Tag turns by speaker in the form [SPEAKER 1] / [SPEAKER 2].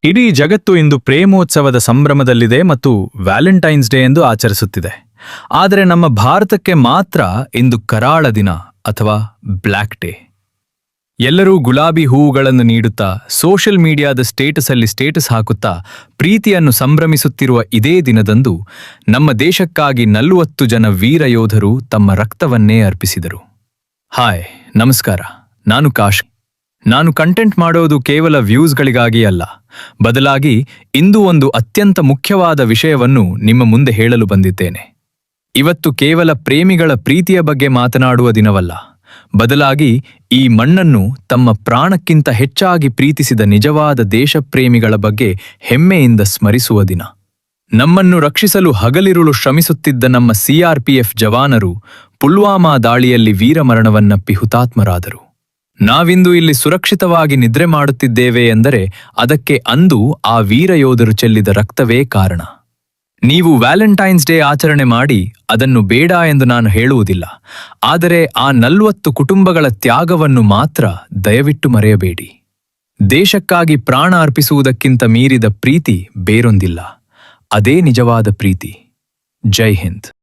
[SPEAKER 1] ಇಡೀ ಜಗತ್ತು ಇಂದು ಪ್ರೇಮೋತ್ಸವದ ಸಂಭ್ರಮದಲ್ಲಿದೆ ಮತ್ತು ವ್ಯಾಲೆಂಟೈನ್ಸ್ ಡೇ ಎಂದು ಆಚರಿಸುತ್ತಿದೆ. ಆದರೆ ನಮ್ಮ ಭಾರತಕ್ಕೆ ಮಾತ್ರ ಇಂದು ಕರಾಳ ದಿನ ಅಥವಾ ಬ್ಲ್ಯಾಕ್ ಡೇ. ಎಲ್ಲರೂ ಗುಲಾಬಿ ಹೂವುಗಳನ್ನು ನೀಡುತ್ತಾ ಸೋಷಿಯಲ್ ಮೀಡಿಯಾದ ಸ್ಟೇಟಸ್ ಹಾಕುತ್ತಾ ಪ್ರೀತಿಯನ್ನು ಸಂಭ್ರಮಿಸುತ್ತಿರುವ ಇದೇ ದಿನದಂದು ನಮ್ಮ ದೇಶಕ್ಕಾಗಿ 40 ಜನ ವೀರ ಯೋಧರು ತಮ್ಮ ರಕ್ತವನ್ನೇ ಅರ್ಪಿಸಿದರು. ಹಾಯ್, ನಮಸ್ಕಾರ. ನಾನು ಕಾಶ್. ನಾನು ಕಂಟೆಂಟ್ ಮಾಡೋದು ಕೇವಲ ವ್ಯೂಸ್ಗಳಿಗಾಗಿ ಅಲ್ಲ, ಬದಲಾಗಿ ಇಂದು ಒಂದು ಅತ್ಯಂತ ಮುಖ್ಯವಾದ ವಿಷಯವನ್ನು ನಿಮ್ಮ ಮುಂದೆ ಹೇಳಲು ಬಂದಿದ್ದೇನೆ. ಇವತ್ತು ಕೇವಲ ಪ್ರೇಮಿಗಳ ಪ್ರೀತಿಯ ಬಗ್ಗೆ ಮಾತನಾಡುವ ದಿನವಲ್ಲ, ಬದಲಾಗಿ ಈ ಮಣ್ಣನ್ನು ತಮ್ಮ ಪ್ರಾಣಕ್ಕಿಂತ ಹೆಚ್ಚಾಗಿ ಪ್ರೀತಿಸಿದ ನಿಜವಾದ ದೇಶಪ್ರೇಮಿಗಳ ಬಗ್ಗೆ ಹೆಮ್ಮೆಯಿಂದ ಸ್ಮರಿಸುವ ದಿನ. ನಮ್ಮನ್ನು ರಕ್ಷಿಸಲು ಹಗಲಿರುಳು ಶ್ರಮಿಸುತ್ತಿದ್ದ ನಮ್ಮ CRPF ಜವಾನರು ಪುಲ್ವಾಮಾ ದಾಳಿಯಲ್ಲಿ ವೀರಮರಣವನ್ನಪ್ಪಿ ಹುತಾತ್ಮರಾದರು. ನಾವಿಂದು ಇಲ್ಲಿ ಸುರಕ್ಷಿತವಾಗಿ ನಿದ್ರೆ ಮಾಡುತ್ತಿದ್ದೇವೆ ಎಂದರೆ ಅದಕ್ಕೆ ಅಂದು ಆ ವೀರಯೋಧರು ಚೆಲ್ಲಿದ ರಕ್ತವೇ ಕಾರಣ. ನೀವು ವ್ಯಾಲೆಂಟೈನ್ಸ್ ಡೇ ಆಚರಣೆ ಮಾಡಿ, ಅದನ್ನು ಬೇಡ ಎಂದು ನಾನು ಹೇಳುವುದಿಲ್ಲ. ಆದರೆ ಆ 40 ಕುಟುಂಬಗಳ ತ್ಯಾಗವನ್ನು ಮಾತ್ರ ದಯವಿಟ್ಟು ಮರೆಯಬೇಡಿ. ದೇಶಕ್ಕಾಗಿ ಪ್ರಾಣ ಅರ್ಪಿಸುವುದಕ್ಕಿಂತ ಮೀರಿದ ಪ್ರೀತಿ ಬೇರೊಂದಿಲ್ಲ. ಅದೇ ನಿಜವಾದ ಪ್ರೀತಿ. ಜೈ ಹಿಂದ್.